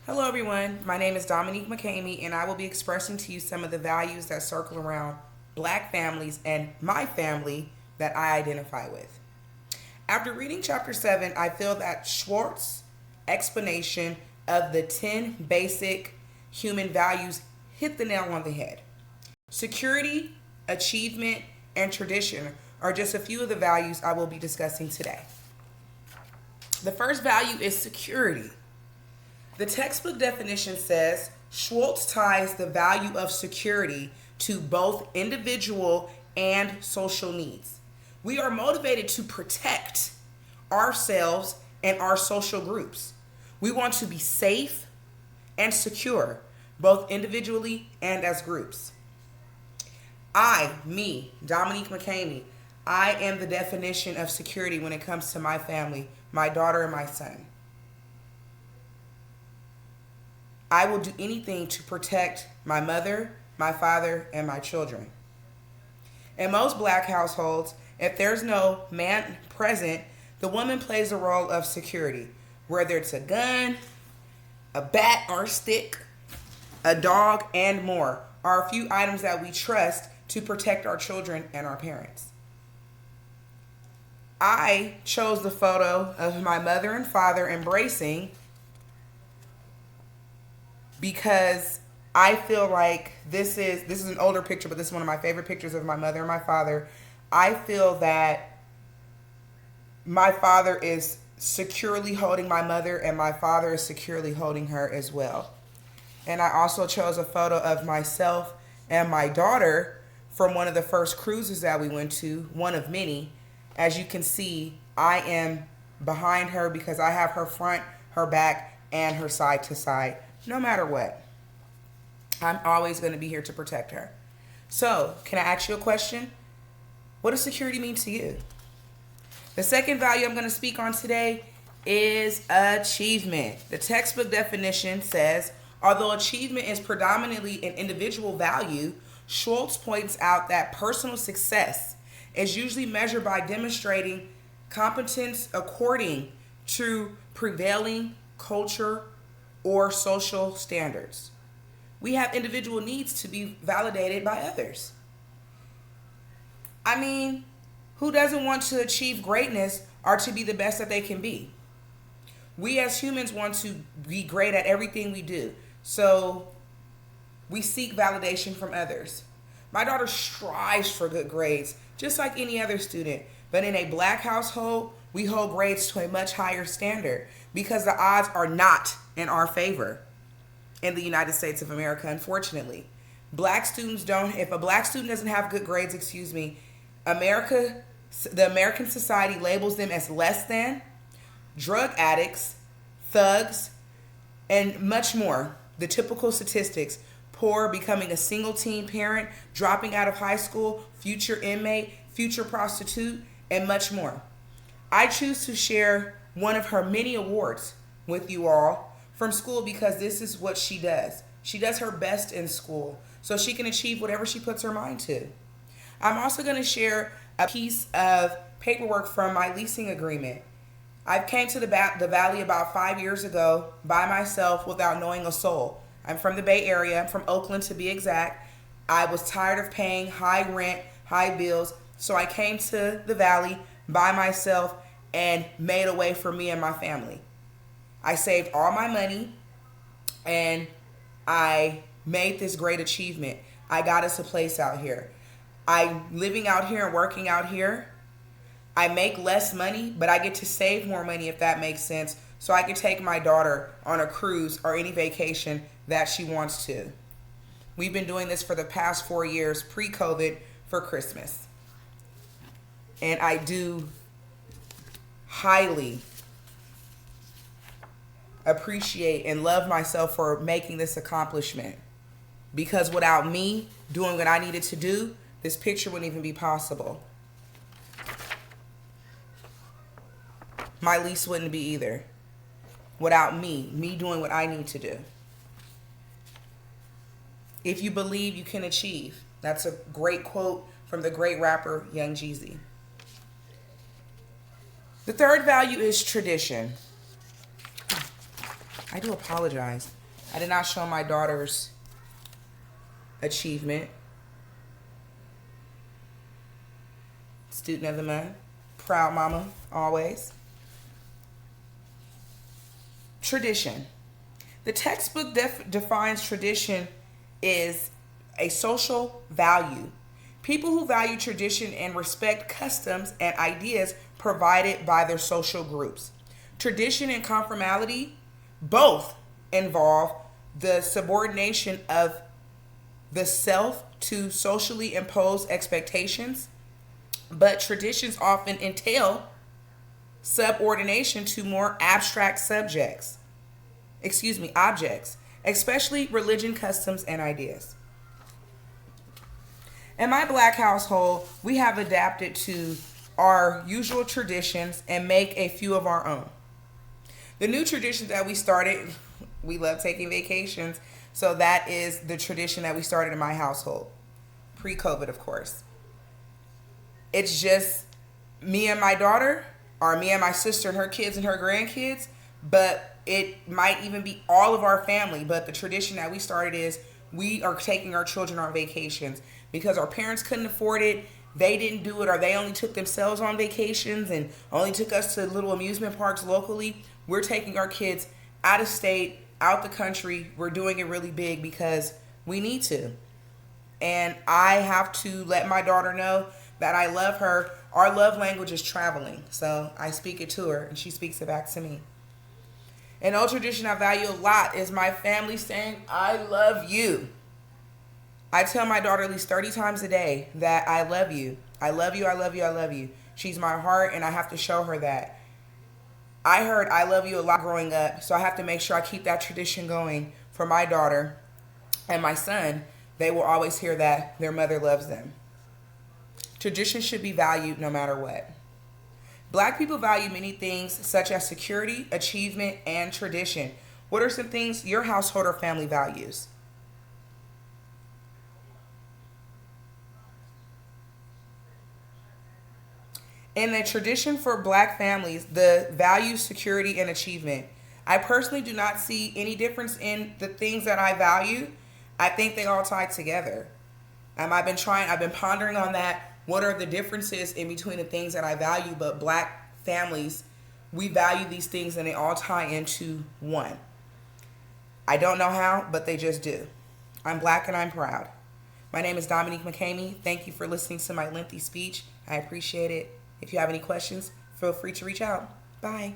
Hello, everyone. My name is Dominique McCamey, and I will be expressing to you some of the values that circle around Black families and my family that I identify with. After reading Chapter 7, I feel that Schwartz's explanation of the 10 basic human values hit the nail on the head. Security, achievement, and tradition are just a few of the values I will be discussing today. The first value is security. The textbook definition says Schwartz ties the value of security to both individual and social needs. We are motivated to protect ourselves and our social groups. We want to be safe and secure, both individually and as groups. Dominique McCamey, I am the definition of security when it comes to my family, my daughter and my son. I will do anything to protect my mother, my father, and my children. In most Black households, if there's no man present, the woman plays a role of security, whether it's a gun, a bat or stick, a dog, and more are a few items that we trust to protect our children and our parents. I chose the photo of my mother and father embracing because I feel like this is an older picture, but this is one of my favorite pictures of my mother and my father. I feel that my father is securely holding my mother and my father is securely holding her as well. And I also chose a photo of myself and my daughter from one of the first cruises that we went to, one of many. As you can see, I am behind her because I have her front, her back, and her side to side. No matter what, I'm always going to be here to protect her. So, can I ask you a question? What does security mean to you? The second value I'm going to speak on today is achievement. The textbook definition says, although achievement is predominantly an individual value, Schwartz points out that personal success is usually measured by demonstrating competence according to prevailing culture or social standards. We have individual needs to be validated by others. I mean, who doesn't want to achieve greatness or to be the best that they can be? We as humans want to be great at everything we do. So we seek validation from others. My daughter strives for good grades, just like any other student. But in a Black household, we hold grades to a much higher standard because the odds are not in our favor in the United States of America, unfortunately. Black students don't, if a Black student doesn't have good grades, the American society labels them as less than, drug addicts, thugs, and much more. The typical statistics: poor, becoming a single teen parent, dropping out of high school, future inmate, future prostitute, and much more. I choose to share one of her many awards with you all from school because this is what she does. She does her best in school so she can achieve whatever she puts her mind to. I'm also going to share a piece of paperwork from my leasing agreement. I came to the Valley about 5 years ago by myself without knowing a soul. I'm from the Bay Area. I'm from Oakland to be exact. I was tired of paying high rent, high bills, so I came to the Valley by myself and made a way for me and my family. I saved all my money and I made this great achievement. I got us a place out here. I'm living out here and working out here. I make less money, but I get to save more money, if that makes sense, so I can take my daughter on a cruise or any vacation that she wants to. We've been doing this for the past 4 years, pre-COVID, for Christmas. And I do highly appreciate and love myself for making this accomplishment. Because without me doing what I needed to do, this picture wouldn't even be possible. My lease wouldn't be either. Without me doing what I need to do. If you believe, you can achieve. That's a great quote from the great rapper Young Jeezy. The third value is tradition. I do apologize. I did not show my daughter's achievement. Student of the month. Proud mama, always. Tradition. The textbook defines tradition is a social value. People who value tradition and respect customs and ideas provided by their social groups. Tradition and conformity both involve the subordination of the self to socially imposed expectations, but traditions often entail subordination to more abstract objects, especially religion, customs, and ideas. In my Black household, we have adapted to our usual traditions and make a few of our own. The new traditions that we started, we love taking vacations, so that is the tradition that we started in my household, pre-COVID, of course. It's just me and my daughter, or me and my sister and her kids and her grandkids, but it might even be all of our family. But the tradition that we started is we are taking our children on vacations because our parents couldn't afford it. They didn't do it, or they only took themselves on vacations and only took us to little amusement parks locally. We're taking our kids out of state, out the country. We're doing it really big because we need to. And I have to let my daughter know that I love her. Our love language is traveling. So I speak it to her and she speaks it back to me. An old tradition I value a lot is my family saying, I love you. I tell my daughter at least 30 times a day that I love you. I love you, I love you, I love you. She's my heart and I have to show her that. I heard I love you a lot growing up, so I have to make sure I keep that tradition going for my daughter and my son. They will always hear that their mother loves them. Tradition should be valued no matter what. Black people value many things such as security, achievement, and tradition. What are some things your household or family values? In the tradition for Black families, the value security and achievement. I personally do not see any difference in the things that I value. I think they all tie together. I've been pondering on that. What are the differences in between the things that I value? But Black families, we value these things and they all tie into one. I don't know how, but they just do. I'm Black and I'm proud. My name is Dominique McCamey. Thank you for listening to my lengthy speech. I appreciate it. If you have any questions, feel free to reach out. Bye.